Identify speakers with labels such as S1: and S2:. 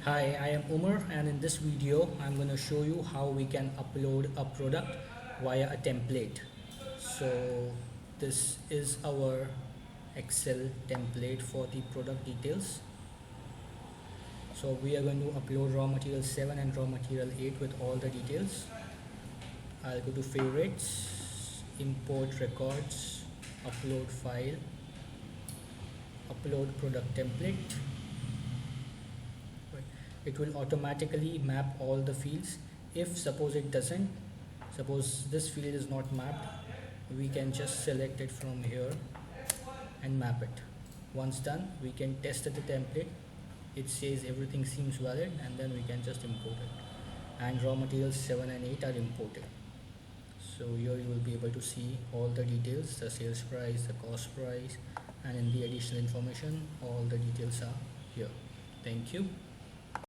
S1: Hi, I am Umar, and in this video I'm going to show you how we can upload a product via a template. So this is our Excel template for the product details. So we are going to upload raw material 7 and raw material 8 with all the details. I'll go to favorites, import records, upload file, upload product template. It will automatically map all the fields. If suppose it doesn't, suppose this field is not mapped, we can just select it from here and map it. Once done, we can test the template. It says everything seems valid, and then we can just import it. And raw materials 7 and 8 are imported. So here you will be able to see all the details, the sales price, the cost price, and in the additional information all the details are here. Thank you.